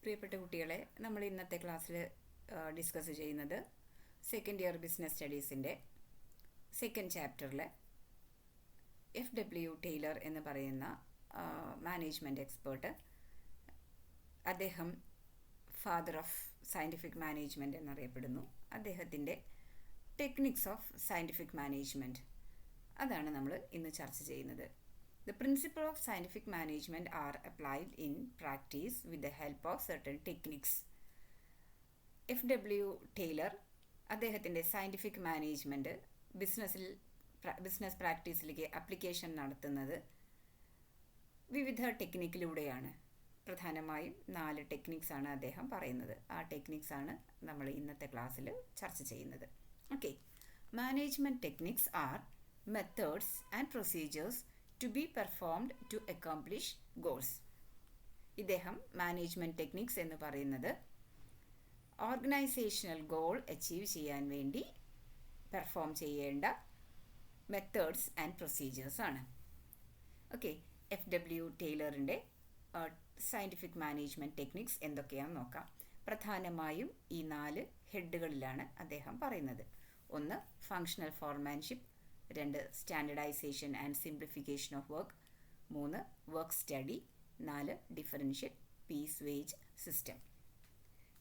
പ്രിയപ്പെട്ട കുട്ടികളെ, നമ്മൾ ഇന്നത്തെ ക്ലാസ്സിൽ ഡിസ്കസ് ചെയ്യുന്നത് സെക്കൻഡ് ഇയർ ബിസിനസ് സ്റ്റഡീസിൻ്റെ സെക്കൻഡ് ചാപ്റ്ററിലെ FW ടൈലർ എന്ന് പറയുന്ന മാനേജ്മെൻറ്റ് എക്സ്പേർട്ട്. അദ്ദേഹം ഫാദർ ഓഫ് സയൻറ്റിഫിക് മാനേജ്മെൻറ്റ് എന്നറിയപ്പെടുന്നു. അദ്ദേഹത്തിൻ്റെ ടെക്നിക്സ് ഓഫ് സയൻറ്റിഫിക് മാനേജ്മെൻറ്റ് അതാണ് നമ്മൾ ഇന്ന് ചർച്ച ചെയ്യുന്നത്. The principles of scientific management are applied in practice with the help of certain techniques. FW Taylor അദ്ദേഹത്തിൻ്റെ സയൻറ്റിഫിക് മാനേജ്മെൻറ്റ് ബിസിനസ് പ്രാക്ടീസിലേക്ക് അപ്ലിക്കേഷൻ നടത്തുന്നത് വിവിധ ടെക്നിക്കിലൂടെയാണ്. പ്രധാനമായും 4 ടെക്നിക്സാണ് അദ്ദേഹം പറയുന്നത്. ആ ടെക്നിക്സാണ് നമ്മൾ ഇന്നത്തെ ക്ലാസ്സിൽ ചർച്ച ചെയ്യുന്നത്. Okay, management techniques are methods and procedures to be performed to accomplish goals. ഇദ്ദേഹം മാനേജ്മെൻറ്റ് ടെക്നിക്സ് എന്ന് പറയുന്നത് ഓർഗനൈസേഷണൽ ഗോൾ അച്ചീവ് ചെയ്യാൻ വേണ്ടി പെർഫോം ചെയ്യേണ്ട മെത്തേഡ്സ് ആൻഡ് പ്രൊസീജിയേഴ്സ് ആണ്. ഓക്കെ, FW ടൈലറിൻ്റെ സയൻറ്റിഫിക് മാനേജ്മെൻറ്റ് ടെക്നിക്സ് എന്തൊക്കെയാണെന്ന് നോക്കാം. പ്രധാനമായും ഈ 4 ഹെഡുകളിലാണ് അദ്ദേഹം പറയുന്നത്. 1 functional foremanship, 2 standardization and simplification of work, 3 work study, 4 differential piece wage system.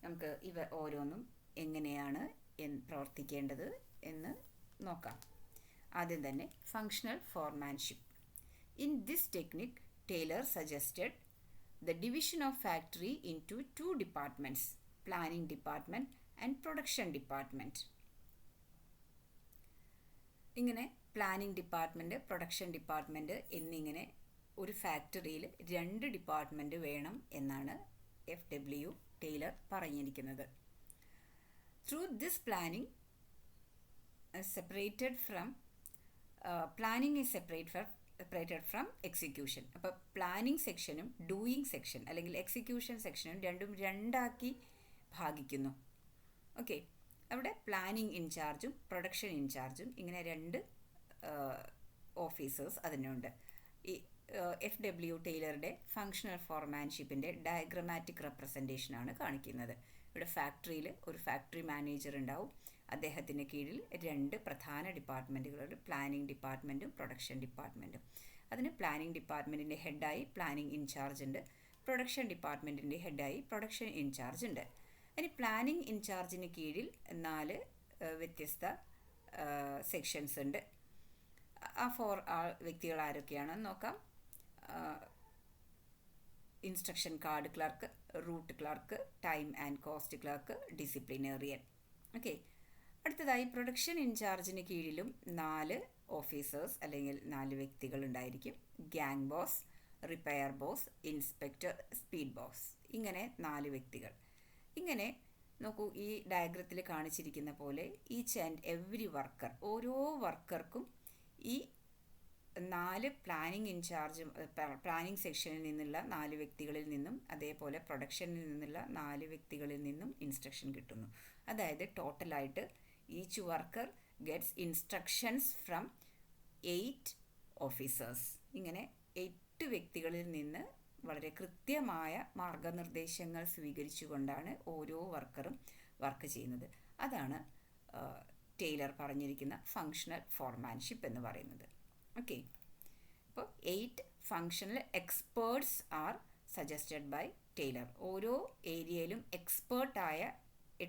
നമുക്ക് ഇവ ഓരോന്നും എങ്ങനെയാണ് പ്രവർത്തിക്കേണ്ടത് എന്ന് നോക്കാം. ആദ്യം തന്നെ functional foremanship. In this technique Taylor suggested the division of factory into 2 departments, planning department and production department. ഇങ്ങനെ പ്ലാനിംഗ് ഡിപ്പാർട്ട്മെൻറ്റ്, പ്രൊഡക്ഷൻ ഡിപ്പാർട്ട്മെൻറ്റ് എന്നിങ്ങനെ ഒരു ഫാക്ടറിയിൽ 2 ഡിപ്പാർട്ട്മെൻറ്റ് വേണം എന്നാണ് FW ടൈലർ പറഞ്ഞിരിക്കുന്നത്. Through this planning is separated from execution. അപ്പോൾ planning സെക്ഷനും ഡൂയിങ് സെക്ഷൻ അല്ലെങ്കിൽ എക്സിക്യൂഷൻ സെക്ഷനും രണ്ടും 2ആക്കി ഭാഗിക്കുന്നു. ഓക്കെ, അവിടെ പ്ലാനിംഗ് ഇൻചാർജും പ്രൊഡക്ഷൻ ഇൻചാർജും ഇങ്ങനെ 2 ഓഫീസേഴ്സ് അതിനുണ്ട്. ഈ FW ടൈലറുടെ ഫങ്ഷണൽ ഫോർമാൻഷിപ്പിൻ്റെ ഡയഗ്രമാറ്റിക് റെപ്രസെൻറ്റേഷനാണ് കാണിക്കുന്നത്. ഇവിടെ ഫാക്ടറിയിൽ ഒരു ഫാക്ടറി മാനേജർ ഉണ്ടാവും. അദ്ദേഹത്തിന് കീഴിൽ 2 പ്രധാന ഡിപ്പാർട്ട്മെൻറ്റുകളുണ്ട്, പ്ലാനിംഗ് ഡിപ്പാർട്ട്മെൻറ്റും പ്രൊഡക്ഷൻ ഡിപ്പാർട്ട്മെൻറ്റും. അതിന് പ്ലാനിംഗ് ഡിപ്പാർട്ട്മെൻറ്റിൻ്റെ ഹെഡായി പ്ലാനിംഗ് ഇൻചാർജ് ഉണ്ട്, പ്രൊഡക്ഷൻ ഡിപ്പാർട്ട്മെൻറ്റിൻ്റെ ഹെഡായി പ്രൊഡക്ഷൻ ഇൻചാർജ് ഉണ്ട്. ഇനി പ്ലാനിംഗ് ഇൻചാർജിന് കീഴിൽ 4 വ്യത്യസ്ത സെക്ഷൻസ് ഉണ്ട്. ആ 4 വ്യക്തികൾ ആരൊക്കെയാണെന്ന് നോക്കാം. Instruction card clerk, route clerk, time and cost clerk, disciplinarian. Okay, അടുത്തതായി പ്രൊഡക്ഷൻ ഇൻചാർജിന് കീഴിലും 4 ഓഫീസേഴ്സ് അല്ലെങ്കിൽ 4 വ്യക്തികൾ ഉണ്ടായിരിക്കും. Gang boss, repair boss, inspector, speed boss, ഇങ്ങനെ 4 വ്യക്തികൾ. ഇങ്ങനെ നോക്കൂ, ഈ ഡയഗ്രത്തിൽ കാണിച്ചിരിക്കുന്ന പോലെ ഈച്ച് ആൻഡ് എവ്രി വർക്കർ, ഓരോ വർക്കർക്കും ഈ 4 പ്ലാനിംഗ് ഇൻചാർജ് പ്ലാനിംഗ് സെക്ഷനിൽ നിന്നുള്ള 4 വ്യക്തികളിൽ നിന്നും അതേപോലെ പ്രൊഡക്ഷനിൽ നിന്നുള്ള 4 വ്യക്തികളിൽ നിന്നും ഇൻസ്ട്രക്ഷൻ കിട്ടുന്നു. അതായത് ടോട്ടലായിട്ട് each worker gets instructions from 8 officers. ഇങ്ങനെ 8 വ്യക്തികളിൽ നിന്ന് വളരെ കൃത്യമായ മാർഗനിർദ്ദേശങ്ങൾ സ്വീകരിച്ചുകൊണ്ടാണ് ഓരോ വർക്കറും വർക്ക് ചെയ്യുന്നത്. അതാണ് ടൈലർ പറഞ്ഞിരിക്കുന്ന ഫങ്ഷണൽ ഫോർമാൻഷിപ്പ് എന്ന് പറയുന്നത്. ഓക്കെ, അപ്പോൾ 8 functional experts are suggested by Taylor. ഓരോ ഏരിയയിലും എക്സ്പേർട്ടായ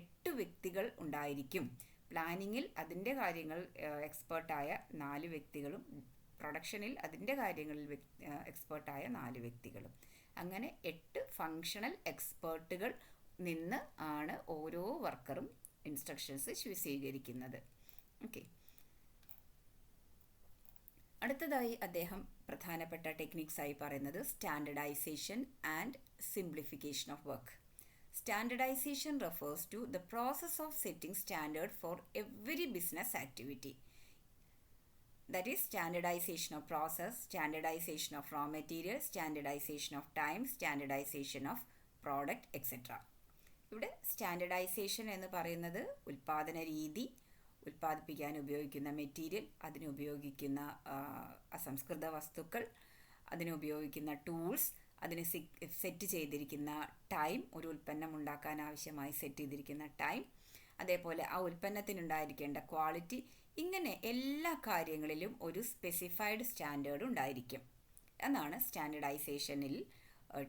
8 വ്യക്തികൾ ഉണ്ടായിരിക്കും. പ്ലാനിങ്ങിൽ അതിൻ്റെ കാര്യങ്ങൾ എക്സ്പേർട്ടായ 4 വ്യക്തികളും പ്രൊഡക്ഷനിൽ അതിൻ്റെ കാര്യങ്ങളിൽ എക്സ്പേർട്ടായ 4 വ്യക്തികളും. അങ്ങനെ 8 ഫങ്ഷണൽ എക്സ്പേർട്ടുകൾ നിന്ന് ആണ് ഓരോ വർക്കറും ഇൻസ്ട്രക്ഷൻസ് സ്വീകരിക്കുന്നത്. ഓക്കെ, അടുത്തതായി അദ്ദേഹം പ്രധാനപ്പെട്ട ടെക്നിക്സായി പറയുന്നത് standardisation and simplification of work. Standardization refers to the process of setting standard for every business activity. That is standardization of process, standardization of raw material, standardization of time, standardization of product, etc. ഇവിടെ standardisation എന്ന് പറയുന്നത് ഉൽപ്പാദന രീതി, ഉൽപ്പാദിപ്പിക്കാൻ ഉപയോഗിക്കുന്ന material, അതിനുപയോഗിക്കുന്ന അസംസ്കൃത വസ്തുക്കൾ, അതിനുപയോഗിക്കുന്ന tools, അതിന് സെറ്റ് ചെയ്തിരിക്കുന്ന ടൈം, ഒരു ഉൽപ്പന്നം ഉണ്ടാക്കാൻ ആവശ്യമായി സെറ്റ് ചെയ്തിരിക്കുന്ന ടൈം, അതേപോലെ ആ ഉൽപ്പന്നത്തിനുണ്ടായിരിക്കേണ്ട ക്വാളിറ്റി, ഇങ്ങനെ എല്ലാ കാര്യങ്ങളിലും ഒരു സ്പെസിഫൈഡ് സ്റ്റാൻഡേർഡ് ഉണ്ടായിരിക്കും എന്നാണ് സ്റ്റാൻഡേർഡൈസേഷനിൽ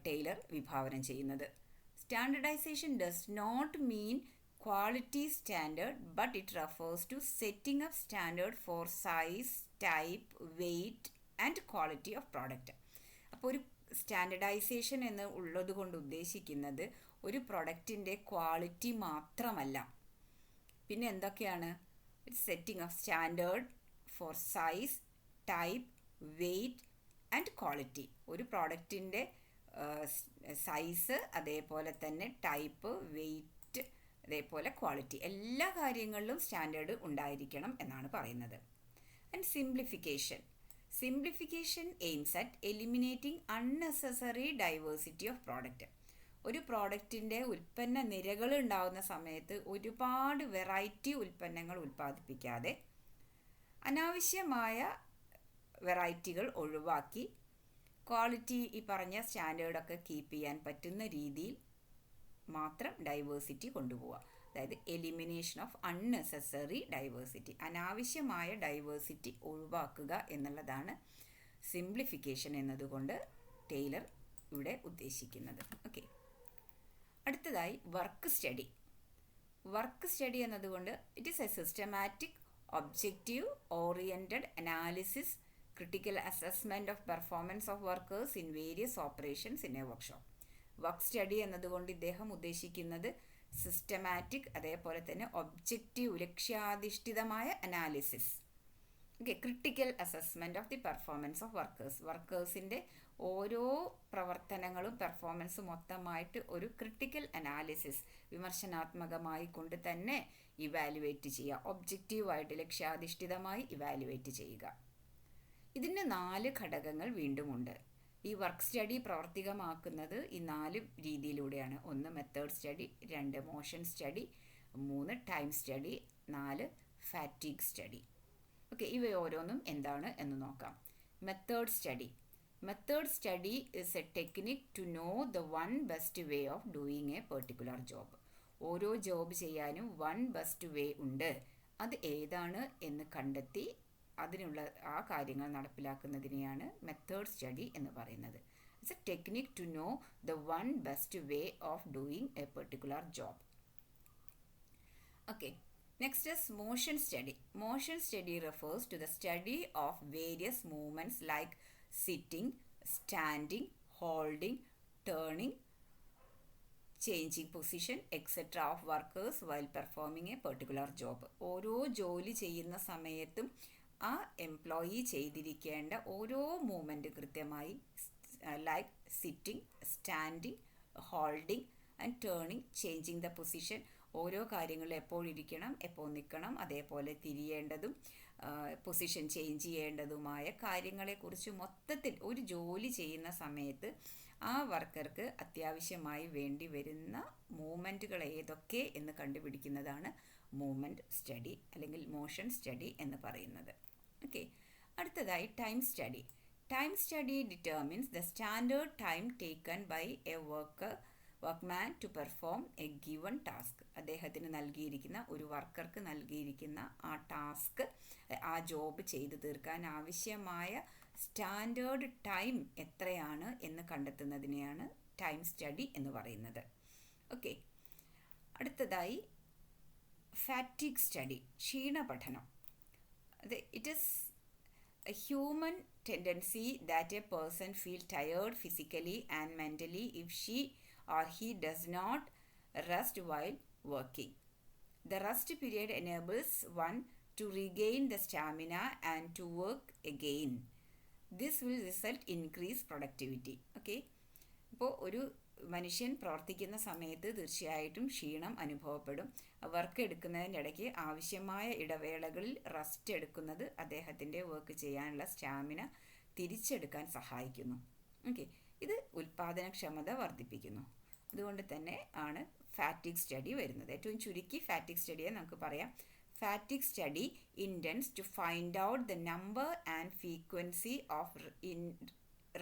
ടെയ്ലർ വിഭാവനം ചെയ്യുന്നത്. Standardisation does not mean quality standard, but it refers to setting up standard for size, type, weight and quality of product. അപ്പോൾ ഒരു സ്റ്റാൻഡേർഡൈസേഷൻ എന്ന് ഉള്ളത് കൊണ്ട് ഉദ്ദേശിക്കുന്നത് ഒരു പ്രൊഡക്റ്റിൻ്റെ ക്വാളിറ്റി മാത്രമല്ല, പിന്നെ എന്തൊക്കെയാണ്? Setting of standard for size, type, weight and quality. ഒരു പ്രോഡക്റ്റിൻ്റെ സൈസ്, അതേപോലെ തന്നെ ടൈപ്പ്, വെയ്റ്റ്, അതേപോലെ ക്വാളിറ്റി, എല്ലാ കാര്യങ്ങളിലും സ്റ്റാൻഡേർഡ് ഉണ്ടായിരിക്കണം എന്നാണ് പറയുന്നത്. And simplification aims at eliminating unnecessary diversity of product. ഒരു പ്രോഡക്റ്റിൻ്റെ ഉൽപ്പന്ന നിരകൾ ഉണ്ടാകുന്ന സമയത്ത് ഒരുപാട് വെറൈറ്റി ഉൽപ്പന്നങ്ങൾ ഉൽപ്പാദിപ്പിക്കാതെ അനാവശ്യമായ വെറൈറ്റികൾ ഒഴിവാക്കി ക്വാളിറ്റി ഈ പറഞ്ഞ സ്റ്റാൻഡേർഡൊക്കെ കീപ്പ് ചെയ്യാൻ പറ്റുന്ന രീതിയിൽ മാത്രം ഡൈവേഴ്സിറ്റി കൊണ്ടുപോവുക. അതായത് എലിമിനേഷൻ ഓഫ് അൺനെസസറി ഡൈവേഴ്സിറ്റി, അനാവശ്യമായ ഡൈവേഴ്സിറ്റി ഒഴിവാക്കുക എന്നുള്ളതാണ് സിംപ്ലിഫിക്കേഷൻ എന്നതുകൊണ്ട് ടെയ്ലർ ഇവിടെ ഉദ്ദേശിക്കുന്നത്. ഓക്കെ, അടുത്തതായി വർക്ക് സ്റ്റഡി എന്നതുകൊണ്ട് it is a systematic objective oriented analysis critical assessment of performance of workers in various operations in a workshop. Work study എന്നതുകൊണ്ട് ഇദ്ദേഹം ഉദ്ദേശിക്കുന്നത് സിസ്റ്റമാറ്റിക്, അതേപോലെ തന്നെ ഒബ്ജക്റ്റീവ്, ലക്ഷ്യാധിഷ്ഠിതമായ analysis. Okay, critical assessment of the performance of വർക്കേഴ്സിൻ്റെ ഓരോ പ്രവർത്തനങ്ങളും performance മൊത്തമായിട്ട് ഒരു ക്രിട്ടിക്കൽ അനാലിസിസ്, വിമർശനാത്മകമായി കൊണ്ട് തന്നെ ഇവാലുവേറ്റ് ചെയ്യുക, ഒബ്ജക്റ്റീവായിട്ട് ലക്ഷ്യാധിഷ്ഠിതമായി ഇവാലുവേറ്റ് ചെയ്യുക. ഇതിന് 4 ഘടകങ്ങൾ വീണ്ടുമുണ്ട്. ഈ വർക്ക് സ്റ്റഡി പ്രവർത്തികമാക്കുന്നത് ഈ 4 രീതിയിലൂടെയാണ്. 1 method study, 2 motion study, 3 time study, 4 fatigue study. Okay, ഇവ ഓരോന്നും എന്താണ് എന്ന് നോക്കാം. Method study is a technique to know the one best way of doing a particular job. ഓരോ ജോബ് ചെയ്യാനും വൺ ബെസ്റ്റ് വേ ഉണ്ട്, അത് ഏതാണ് എന്ന് കണ്ടെത്തി അതിനുള്ള ആ കാര്യങ്ങൾ നടപ്പിലാക്കുന്നതിനെയാണ് മെത്തേഡ് സ്റ്റഡി എന്ന് പറയുന്നത്. It's a technique to know the one best way of doing a particular job. Okay, next is motion study. Motion study refers to the study of various movements like sitting, standing, holding, turning, changing position, etc. of workers while performing a particular job. ഓരോ ജോലി ചെയ്യുന്ന സമയത്തും ആ employee ചെയ്തിരിക്കേണ്ട ഓരോ movement കൃത്യമായി, like sitting, standing, holding and turning, changing the position, ഓരോ കാര്യങ്ങളിൽ എപ്പോൾ ഇരിക്കണം, എപ്പോൾ നിൽക്കണം, അതേപോലെ തിരിയേണ്ടതും പൊസിഷൻ ചേഞ്ച് ചെയ്യേണ്ടതുമായ കാര്യങ്ങളെക്കുറിച്ച് മൊത്തത്തിൽ ഒരു ജോലി ചെയ്യുന്ന സമയത്ത് ആ വർക്കർക്ക് അത്യാവശ്യമായി വേണ്ടി വരുന്ന മൂവ്മെൻറ്റുകൾ ഏതൊക്കെ എന്ന് കണ്ടുപിടിക്കുന്നതാണ് മൂവ്മെൻറ്റ് സ്റ്റഡി അല്ലെങ്കിൽ മോഷൻ സ്റ്റഡി എന്ന് പറയുന്നത്. ഓക്കെ, അടുത്തതായി time study determines the standard time taken by a workman to perform a given task. അദ്ദേഹത്തിന് നൽകിയിരിക്കുന്ന, ഒരു വർക്കർക്ക് നൽകിയിരിക്കുന്ന ആ ടാസ്ക്, ആ ജോബ് ചെയ്തു തീർക്കാൻ ആവശ്യമായ സ്റ്റാൻഡേർഡ് ടൈം എത്രയാണ് എന്ന് കണ്ടെത്തുന്നതിനെയാണ് ടൈം സ്റ്റഡി എന്ന് പറയുന്നത്. ഓക്കെ, അടുത്തതായി ഫാറ്റിഗ് സ്റ്റഡി, ക്ഷീണപഠനം. It is a human tendency that a person feel tired physically and mentally if she or he does not rest while working. The rest period enables one to regain the stamina and to work again. This will result in increased productivity. Okay, ഇപ്പോൾ ഒരു മനുഷ്യൻ പ്രവർത്തിക്കുന്ന സമയത്ത് തീർച്ചയായിട്ടും ക്ഷീണം അനുഭവപ്പെടും. Work എടുക്കുന്നതിൻ്റെ ഇടയ്ക്ക് ആവശ്യമായ ഇടവേളകളിൽ റെസ്റ്റ് എടുക്കുന്നത് അദ്ദേഹത്തിൻ്റെ വർക്ക് ചെയ്യാനുള്ള സ്റ്റാമിന തിരിച്ചെടുക്കാൻ സഹായിക്കുന്നു. ഓക്കെ, ഇത് ഉൽപ്പാദനക്ഷമത വർദ്ധിപ്പിക്കുന്നു. അതുകൊണ്ട് തന്നെ ആണ് ഫാറ്റിഗ് സ്റ്റഡി വരുന്നത്. ഏറ്റവും ചുരുക്കി ഫാറ്റിഗ് സ്റ്റഡിയെ നമുക്ക് പറയാം. Fatigue study intends to find out the number and frequency of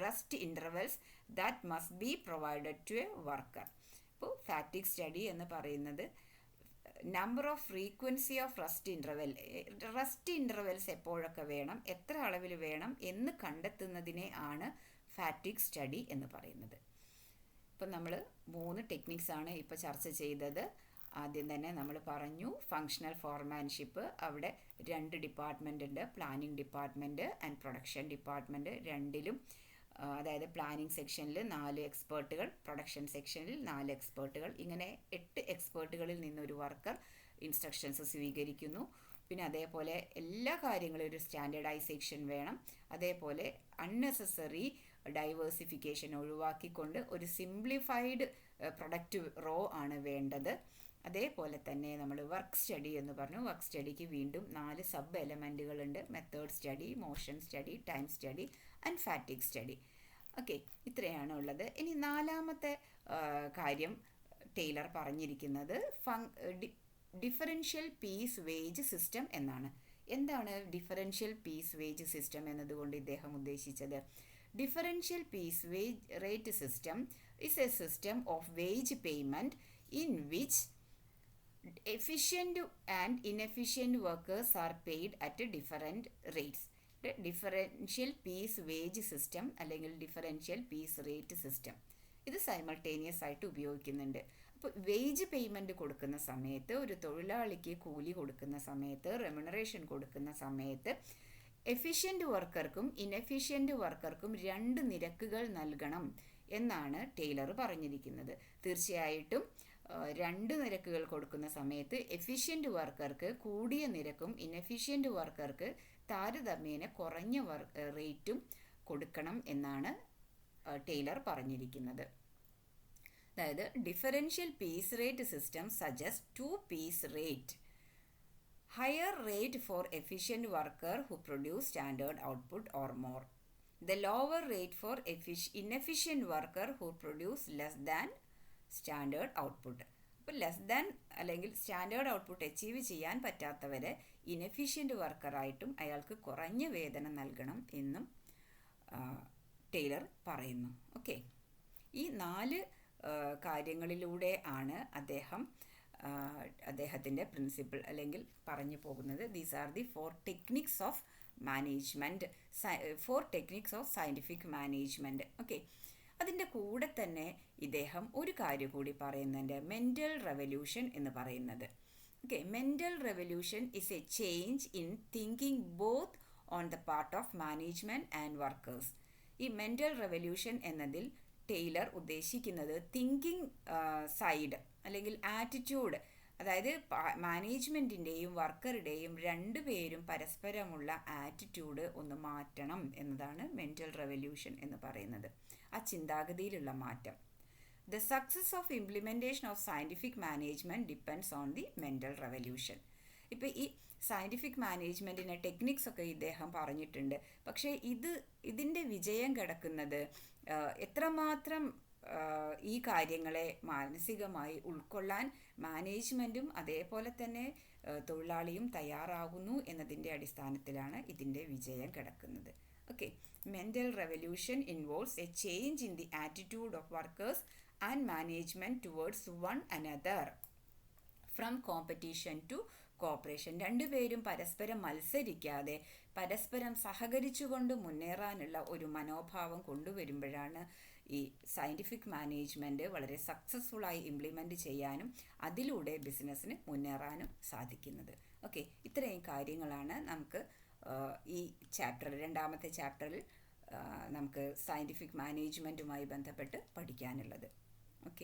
rest intervals that must be provided to a worker. ഇപ്പോൾ ഫാറ്റിഗ് സ്റ്റഡി എന്ന് പറയുന്നത് number of frequency of rest intervals എപ്പോഴൊക്കെ വേണം, എത്ര അളവിൽ വേണം എന്ന് കണ്ടെത്തുന്നതിനെ ആണ് ഫാറ്റിഗ് സ്റ്റഡി എന്ന് പറയുന്നത്. ഇപ്പം നമ്മൾ 3 ടെക്നിക്സാണ് ഇപ്പോൾ ചർച്ച ചെയ്തത്. ആദ്യം തന്നെ നമ്മൾ പറഞ്ഞു ഫങ്ഷണൽ ഫോർമാൻഷിപ്പ്. അവിടെ 2 ഡിപ്പാർട്ട്മെൻ്റ് ഉണ്ട്, planning department and production department. രണ്ടിലും അതായത് പ്ലാനിംഗ് സെക്ഷനിൽ 4 എക്സ്പേർട്ടുകൾ, പ്രൊഡക്ഷൻ സെക്ഷനിൽ 4 എക്സ്പേർട്ടുകൾ, ഇങ്ങനെ 8 എക്സ്പേർട്ടുകളിൽ നിന്നൊരു വർക്കർ ഇൻസ്ട്രക്ഷൻസ് സ്വീകരിക്കുന്നു. പിന്നെ അതേപോലെ എല്ലാ കാര്യങ്ങളും ഒരു സ്റ്റാൻഡേർഡൈസേഷൻ വേണം. അതേപോലെ അൺനെസസറി ഡൈവേഴ്സിഫിക്കേഷൻ ഒഴിവാക്കിക്കൊണ്ട് ഒരു സിംപ്ലിഫൈഡ് പ്രൊഡക്റ്റ് റോ ആണ് വേണ്ടത്. അതേപോലെ തന്നെ നമ്മൾ വർക്ക് സ്റ്റഡി എന്ന് പറഞ്ഞു. വർക്ക് സ്റ്റഡിക്ക് വീണ്ടും 4 സബ് എലമെൻറ്റുകളുണ്ട്: method study, motion study, time study and fatigue study. Okay, ഇത്രയാണ് ഉള്ളത്. ഇനി 4ാമത്തെ കാര്യം ടൈലർ പറഞ്ഞിരിക്കുന്നത് ഡിഫറൻഷ്യൽ പീസ് വേജ് സിസ്റ്റം എന്നാണ്. എന്താണ് ഡിഫറൻഷ്യൽ പീസ് വേജ് സിസ്റ്റം എന്നതുകൊണ്ട് ഇദ്ദേഹം ഉദ്ദേശിച്ചത്? Differential piece wage rate system is a system of wage payment in which efficient and inefficient workers are paid at different rates. Differential piece wage system അല്ലെങ്കിൽ differential piece rate system ഇത് simultaneous ആയിട്ട് ഉപയോഗിക്കുന്നുണ്ട്. അപ്പോൾ wage payment കൊടുക്കുന്ന സമയത്ത്, ഒരു തൊഴിലാളിക്ക് കൂലി കൊടുക്കുന്ന സമയത്ത്, റെമ്യൂണറേഷൻ കൊടുക്കുന്ന സമയത്ത് എഫിഷ്യൻ്റ് വർക്കർക്കും ഇനെഫിഷ്യൻ്റ് വർക്കർക്കും 2 നിരക്കുകൾ നൽകണം എന്നാണ് ടൈലർ പറഞ്ഞിരിക്കുന്നത്. തീർച്ചയായിട്ടും 2 നിരക്കുകൾ കൊടുക്കുന്ന സമയത്ത് എഫിഷ്യൻ്റ് വർക്കർക്ക് കൂടിയ നിരക്കും ഇനെഫിഷ്യൻ്റ് വർക്കർക്ക് താരതമ്യേന കുറഞ്ഞ റേറ്റും കൊടുക്കണം എന്നാണ് ടൈലർ പറഞ്ഞിരിക്കുന്നത്. അതായത് differential piece rate system suggest 2 piece rate. Higher rate for efficient worker who produce standard output or more. The lower rate for inefficient worker who produce less than standard output. അപ്പോൾ less than അല്ലെങ്കിൽ standard output achieve ചെയ്യാൻ പറ്റാത്തവരെ ഇനെഫിഷ്യൻ്റ് വർക്കറായിട്ടും അയാൾക്ക് കുറഞ്ഞ വേതനം നൽകണം എന്നും Taylor പറയുന്നു. Okay, ഈ 4 കാര്യങ്ങളിലൂടെ ആണ് അദ്ദേഹത്തിൻ്റെ പ്രിൻസിപ്പിൾ അല്ലെങ്കിൽ പറഞ്ഞു പോകുന്നത്. These are the 4 techniques of management, 4 techniques of scientific management. Okay, അതിൻ്റെ കൂടെ തന്നെ ഇദ്ദേഹം ഒരു കാര്യം കൂടി പറയുന്നുണ്ട്, മെൻ്റൽ റെവല്യൂഷൻ എന്ന് പറയുന്നത്. Okay, mental revolution is A change in thinking both on the part of management and workers. ഈ മെൻ്റൽ റെവല്യൂഷൻ എന്നതിൽ ടൈലർ ഉദ്ദേശിക്കുന്നത് തിങ്കിങ് സൈഡ് അല്ലെങ്കിൽ ആറ്റിറ്റ്യൂഡ്, അതായത് മാനേജ്മെൻറ്റിൻ്റെയും വർക്കറുടെയും 2 പേരും പരസ്പരമുള്ള ആറ്റിറ്റ്യൂഡ് ഒന്ന് മാറ്റണം എന്നതാണ് മെൻ്റൽ റെവല്യൂഷൻ എന്ന് പറയുന്നത്, ആ ചിന്താഗതിയിലുള്ള മാറ്റം. The success of implementation of scientific management depends on the mental revolution. ഇപ്പോൾ ഈ സയൻറ്റിഫിക് മാനേജ്മെൻറ്റിൻ്റെ ടെക്നിക്സ് ഒക്കെ ഇദ്ദേഹം പറഞ്ഞിട്ടുണ്ട്. പക്ഷേ ഇതിൻ്റെ വിജയം കിടക്കുന്നത് എത്രമാത്രം ഈ കാര്യങ്ങളെ മാനസികമായി ഉൾക്കൊള്ളാൻ മാനേജ്മെൻറ്റും അതേപോലെ തന്നെ തൊഴിലാളിയും തയ്യാറാകുന്നു എന്നതിൻ്റെ അടിസ്ഥാനത്തിലാണ് ഇതിൻ്റെ വിജയം കിടക്കുന്നത്. Okay, mental revolution involves a change in the attitude of workers and management towards one another from competition to cooperation. 2 പേരും പരസ്പരം മത്സരിക്കാതെ പരസ്പരം സഹകരിച്ചുകൊണ്ട് മുന്നേറാനുള്ള ഒരു മനോഭാവം കൊണ്ടുവരുമ്പോഴാണ് ഈ സയൻറ്റിഫിക് മാനേജ്മെൻറ്റ് വളരെ സക്സസ്ഫുള്ളായി ഇംപ്ലിമെൻറ്റ് ചെയ്യാനും അതിലൂടെ ബിസിനസ്സിന് മുന്നേറാനും സാധിക്കുന്നത്. ഓക്കെ, ഇത്രയും കാര്യങ്ങളാണ് നമുക്ക് ഈ ചാപ്റ്ററിൽ, 2ാമത്തെ ചാപ്റ്ററിൽ നമുക്ക് സയൻറ്റിഫിക് മാനേജ്മെൻറ്റുമായി ബന്ധപ്പെട്ട് പഠിക്കാനുള്ളത്. ഓക്കെ.